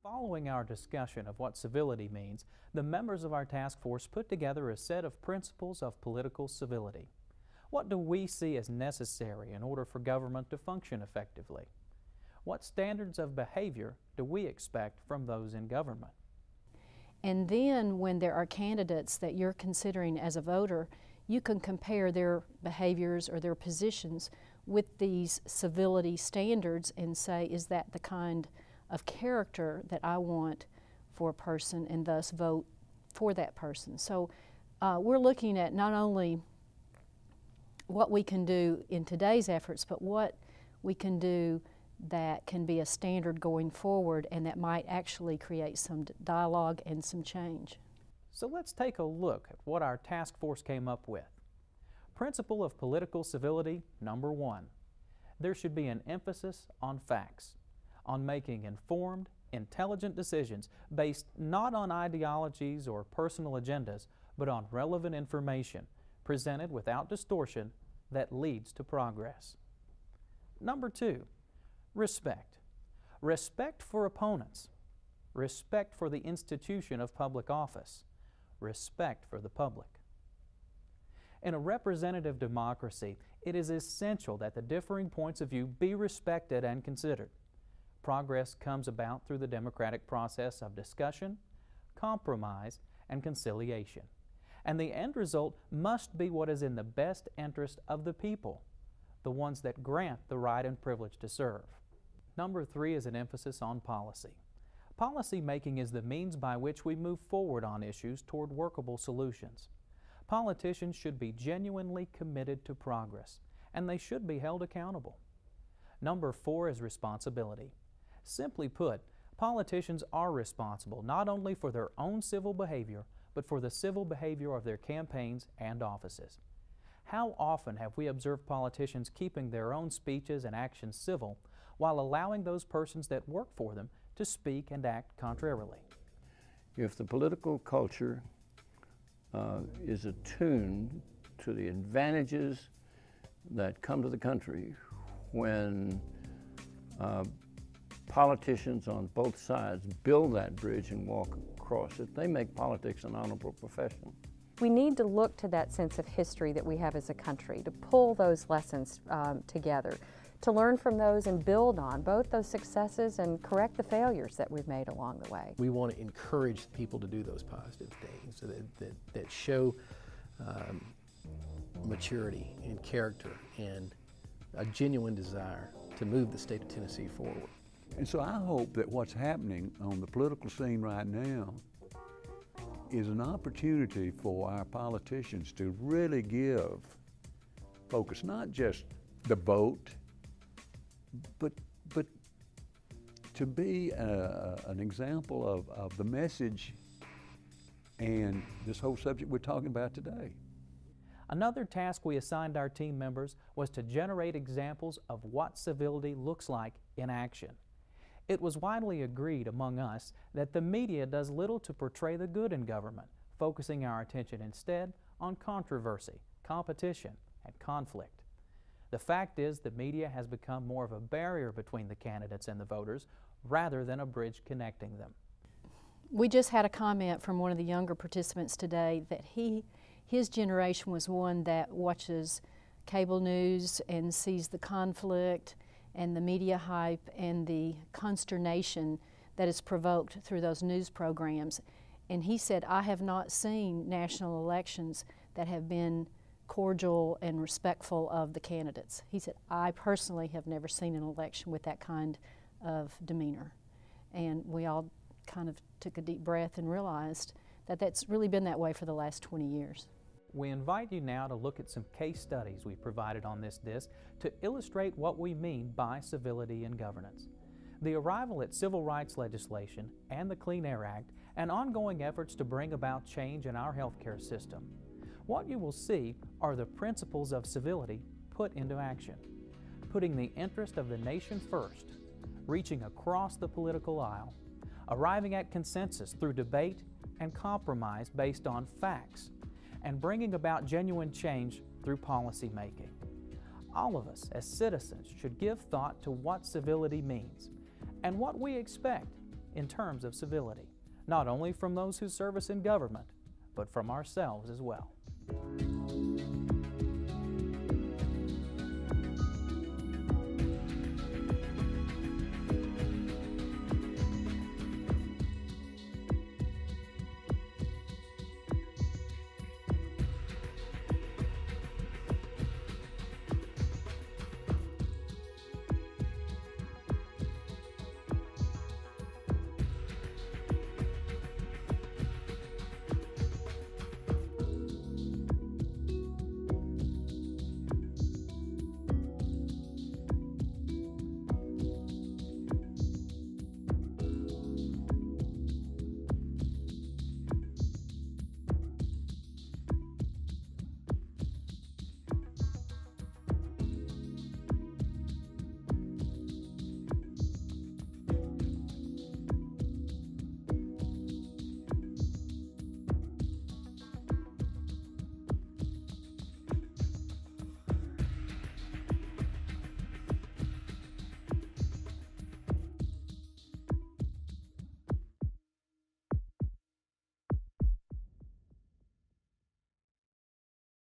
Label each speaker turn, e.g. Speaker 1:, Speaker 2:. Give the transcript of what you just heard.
Speaker 1: Following our discussion of what civility means, the members of our task force put together a set of principles of political civility. What do we see as necessary in order for government to function effectively? What standards of behavior do we expect from those in government?
Speaker 2: And then when there are candidates that you're considering as a voter, you can compare their behaviors or their positions with these civility standards and say, is that the kind of character that I want for a person, and thus vote for that person. So we're looking at not only what we can do in today's efforts, but what we can do that can be a standard going forward and that might actually create some dialogue and some change.
Speaker 1: So let's take a look at what our task force came up with. Principle of political civility, number 1. There should be an emphasis on facts, on making informed, intelligent decisions based not on ideologies or personal agendas, but on relevant information presented without distortion that leads to progress. Number 2, respect. Respect for opponents, respect for the institution of public office, respect for the public. In a representative democracy, it is essential that the differing points of view be respected and considered. Progress comes about through the democratic process of discussion, compromise, and conciliation. And the end result must be what is in the best interest of the people, the ones that grant the right and privilege to serve. Number 3 is an emphasis on policy. Policy making is the means by which we move forward on issues toward workable solutions. Politicians should be genuinely committed to progress, and they should be held accountable. Number 4 is responsibility. Simply put, politicians are responsible not only for their own civil behavior, but for the civil behavior of their campaigns and offices. How often have we observed politicians keeping their own speeches and actions civil while allowing those persons that work for them to speak and act contrarily?
Speaker 3: If the political culture is attuned to the advantages that come to the country when politicians on both sides build that bridge and walk across it, they make politics an honorable profession.
Speaker 4: We need to look to that sense of history that we have as a country, to pull those lessons together, to learn from those and build on both those successes and correct the failures that we've made along the way.
Speaker 5: We want to encourage people to do those positive things so that show maturity and character and a genuine desire to move the state of Tennessee forward.
Speaker 6: And so I hope that what's happening on the political scene right now is an opportunity for our politicians to really give focus, not just the vote, but to be an example of the message and this whole subject we're talking about today.
Speaker 1: Another task we assigned our team members was to generate examples of what civility looks like in action. It was widely agreed among us that the media does little to portray the good in government, focusing our attention instead on controversy, competition, and conflict. The fact is the media has become more of a barrier between the candidates and the voters rather than a bridge connecting them.
Speaker 2: We just had a comment from one of the younger participants today that his generation was one that watches cable news and sees the conflict and the media hype and the consternation that is provoked through those news programs. And he said, I have not seen national elections that have been cordial and respectful of the candidates. He said, I personally have never seen an election with that kind of demeanor. And we all kind of took a deep breath and realized that that's really been that way for the last 20 years.
Speaker 1: We invite you now to look at some case studies we provided on this disc to illustrate what we mean by civility in governance. The arrival at civil rights legislation and the Clean Air Act and ongoing efforts to bring about change in our healthcare system. What you will see are the principles of civility put into action, putting the interest of the nation first, reaching across the political aisle, arriving at consensus through debate and compromise based on facts, and bringing about genuine change through policy making. All of us as citizens should give thought to what civility means and what we expect in terms of civility, not only from those who serve us in government, but from ourselves as well.